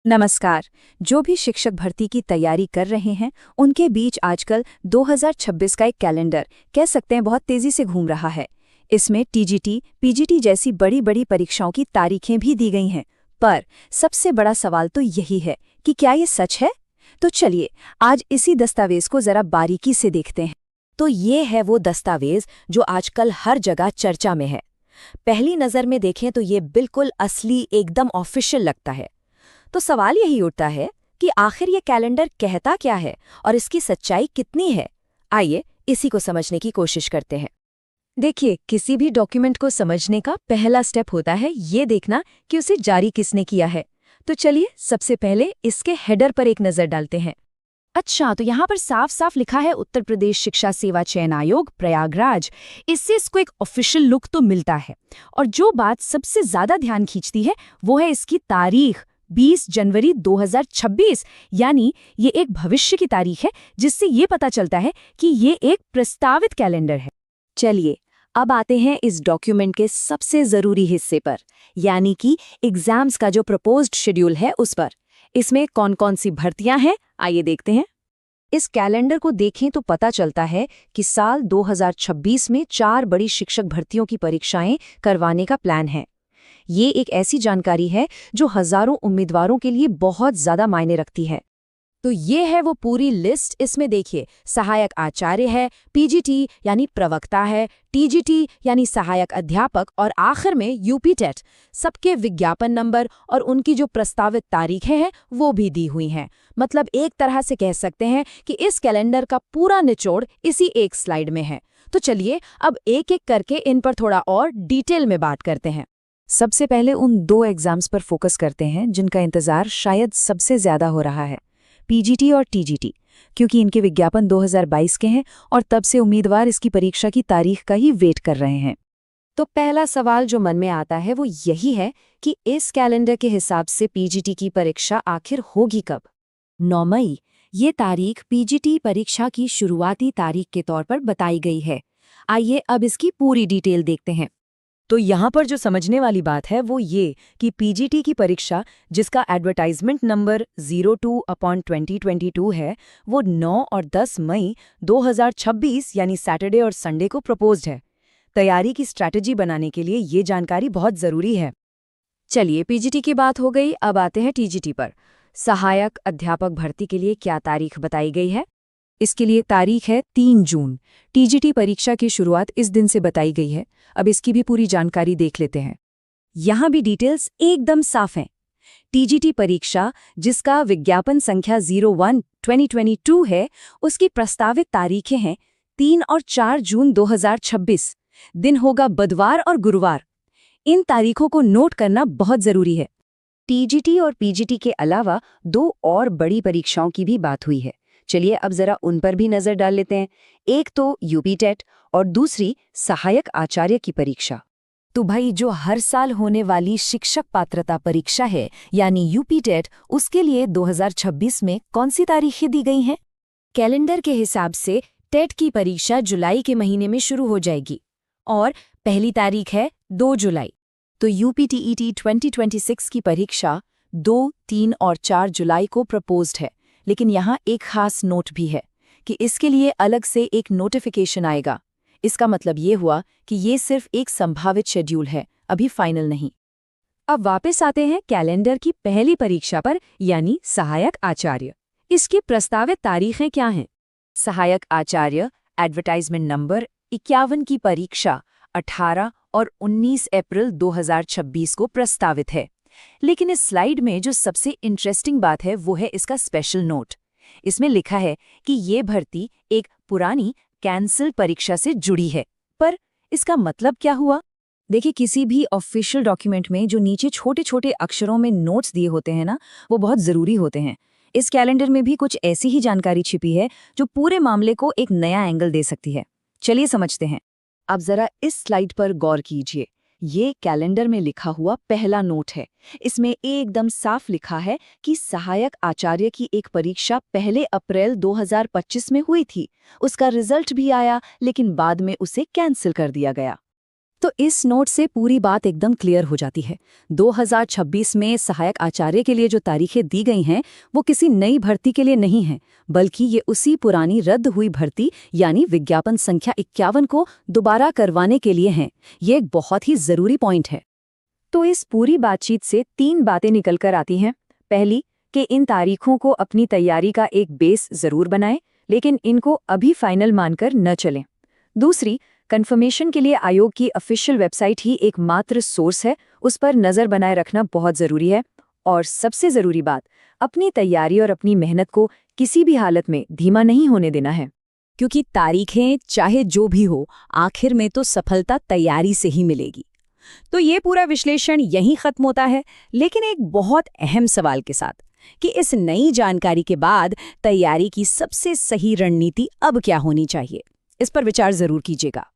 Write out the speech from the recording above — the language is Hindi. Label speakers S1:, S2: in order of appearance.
S1: नमस्कार। जो भी शिक्षक भर्ती की तैयारी कर रहे हैं, उनके बीच आजकल 2026 का एक कैलेंडर कह सकते हैं बहुत तेजी से घूम रहा है। इसमें टीजीटी, पीजीटी जैसी बड़ी बड़ी परीक्षाओं की तारीखें भी दी गई हैं। पर सबसे बड़ा सवाल तो यही है कि क्या ये सच है? तो चलिए आज इसी दस्तावेज को जरा बारीकी से देखते हैं। तो ये है वो दस्तावेज जो आजकल हर जगह चर्चा में है। पहली नज़र में देखें तो ये बिल्कुल असली, एकदम ऑफिशियल लगता है। तो सवाल यही उठता है कि आखिर ये कैलेंडर कहता क्या है और इसकी सच्चाई कितनी है। आइए इसी को समझने की कोशिश करते हैं। देखिए, किसी भी डॉक्यूमेंट को समझने का पहला स्टेप होता है ये देखना कि उसे जारी किसने किया है। तो चलिए सबसे पहले इसके हेडर पर एक नज़र डालते हैं। अच्छा, तो यहाँ पर साफ साफ लिखा है उत्तर प्रदेश शिक्षा सेवा चयन आयोग प्रयागराज। इससे इसको एक ऑफिशियल लुक तो मिलता है। और जो बात सबसे ज्यादा ध्यान खींचती है वो है इसकी तारीख, 20 जनवरी 2026। यानी ये एक भविष्य की तारीख है, जिससे ये पता चलता है कि ये एक प्रस्तावित कैलेंडर है। चलिए अब आते हैं इस डॉक्यूमेंट के सबसे जरूरी हिस्से पर, यानी कि एग्जाम्स का जो प्रपोज्ड शेड्यूल है उस पर। इसमें कौन कौन सी भर्तियां हैं, आइए देखते हैं। इस कैलेंडर को देखें तो पता चलता है कि साल 2026 में 4 बड़ी शिक्षक भर्तियों की परीक्षाएं करवाने का प्लान है। ये एक ऐसी जानकारी है जो हजारों उम्मीदवारों के लिए बहुत ज्यादा मायने रखती है। तो ये है वो पूरी लिस्ट। इसमें देखिए, सहायक आचार्य है, पीजीटी यानी प्रवक्ता है, टीजीटी यानी सहायक अध्यापक और आखिर में यूपी टेट। सबके विज्ञापन नंबर और उनकी जो प्रस्तावित तारीखें हैं वो भी दी हुई हैं। मतलब एक तरह से कह सकते हैं कि इस कैलेंडर का पूरा निचोड़ इसी एक स्लाइड में है। तो चलिए अब एक एक करके इन पर थोड़ा और डिटेल में बात करते हैं। सबसे पहले उन 2 एग्जाम्स पर फोकस करते हैं जिनका इंतजार शायद सबसे ज्यादा हो रहा है, पीजीटी और टीजीटी, क्योंकि इनके विज्ञापन 2022 के हैं और तब से उम्मीदवार इसकी परीक्षा की तारीख का ही वेट कर रहे हैं। तो पहला सवाल जो मन में आता है वो यही है कि इस कैलेंडर के हिसाब से पीजीटी की परीक्षा आखिर होगी कब? 9 मई ये तारीख पीजीटी परीक्षा की शुरुआती तारीख के तौर पर बताई गई है। आइए अब इसकी पूरी डिटेल देखते हैं। तो यहाँ पर जो समझने वाली बात है वो ये कि पीजीटी की परीक्षा, जिसका एडवर्टाइजमेंट नंबर 02/2022 है, वो 9 और 10 मई 2026 यानी सैटरडे और संडे को प्रपोज्ड है। तैयारी की स्ट्रैटेजी बनाने के लिए ये जानकारी बहुत ज़रूरी है। चलिए पीजीटी की बात हो गई, अब आते हैं टीजीटी पर। सहायक अध्यापक भर्ती के लिए क्या तारीख बताई गई है? इसके लिए तारीख है 3 जून। टीजीटी परीक्षा की शुरुआत इस दिन से बताई गई है। अब इसकी भी पूरी जानकारी देख लेते हैं। यहाँ भी डिटेल्स एकदम साफ हैं। टीजीटी परीक्षा, जिसका विज्ञापन संख्या 01/2022 है, उसकी प्रस्तावित तारीखें हैं 3 और 4 जून 2026। दिन होगा बुधवार और गुरुवार। इन तारीखों को नोट करना बहुत जरूरी है। टीजीटी और पीजीटी के अलावा 2 और बड़ी परीक्षाओं की भी बात हुई है। चलिए अब जरा उन पर भी नजर डाल लेते हैं। एक तो यूपी टेट और दूसरी सहायक आचार्य की परीक्षा। तो भाई, जो हर साल होने वाली शिक्षक पात्रता परीक्षा है यानी यूपी टेट, उसके लिए 2026 में कौन सी तारीखें दी गई हैं? कैलेंडर के हिसाब से टेट की परीक्षा जुलाई के महीने में शुरू हो जाएगी और पहली तारीख है 2 जुलाई। तो यूपीटीईटी 2026 की परीक्षा 2, 3 और 4 जुलाई को प्रपोज्ड है। लेकिन यहाँ एक खास नोट भी है कि इसके लिए अलग से एक नोटिफिकेशन आएगा। इसका मतलब ये हुआ कि ये सिर्फ एक संभावित शेड्यूल है, अभी फाइनल नहीं। अब वापस आते हैं कैलेंडर की पहली परीक्षा पर, यानी सहायक आचार्य। इसकी प्रस्तावित तारीखें क्या हैं? सहायक आचार्य एडवर्टाइजमेंट नंबर 51 की परीक्षा 18 और 19 अप्रैल 2026 को प्रस्तावित है। लेकिन इस स्लाइड में जो सबसे इंटरेस्टिंग बात है वो है इसका स्पेशल नोट। इसमें लिखा है कि ये भर्ती एक पुरानी कैंसिल परीक्षा से जुड़ी है। पर इसका मतलब क्या हुआ? देखिए, किसी भी ऑफिशियल डॉक्यूमेंट में जो नीचे छोटे छोटे अक्षरों में नोट्स दिए होते हैं ना, वो बहुत जरूरी होते हैं। इस कैलेंडर में भी कुछ ऐसी ही जानकारी छिपी है जो पूरे मामले को एक नया एंगल दे सकती है। चलिए समझते हैं। अब जरा इस स्लाइड पर गौर कीजिए। ये कैलेंडर में लिखा हुआ पहला नोट है। इसमें एकदम साफ लिखा है कि सहायक आचार्य की एक परीक्षा 1 अप्रैल 2025 में हुई थी। उसका रिजल्ट भी आया, लेकिन बाद में उसे कैंसिल कर दिया गया। तो इस नोट से पूरी बात एकदम क्लियर हो जाती है। 2026 में सहायक आचार्य के लिए जो तारीखें दी गई हैं वो किसी नई भर्ती के लिए नहीं हैं, बल्कि ये उसी पुरानी रद्द हुई भर्ती यानी विज्ञापन संख्या 51 को दोबारा करवाने के लिए हैं। ये एक बहुत ही जरूरी पॉइंट है। तो इस पूरी बातचीत से 3 बातें निकल कर आती हैं। पहली, कि इन तारीखों को अपनी तैयारी का एक बेस जरूर बनाएं, लेकिन इनको अभी फाइनल मानकर न चलें। दूसरी, कंफर्मेशन के लिए आयोग की ऑफिशियल वेबसाइट ही एकमात्र सोर्स है, उस पर नज़र बनाए रखना बहुत ज़रूरी है। और सबसे ज़रूरी बात, अपनी तैयारी और अपनी मेहनत को किसी भी हालत में धीमा नहीं होने देना है, क्योंकि तारीखें चाहे जो भी हो, आखिर में तो सफलता तैयारी से ही मिलेगी। तो ये पूरा विश्लेषण यहीं खत्म होता है, लेकिन एक बहुत अहम सवाल के साथ कि इस नई जानकारी के बाद तैयारी की सबसे सही रणनीति अब क्या होनी चाहिए। इस पर विचार जरूर कीजिएगा।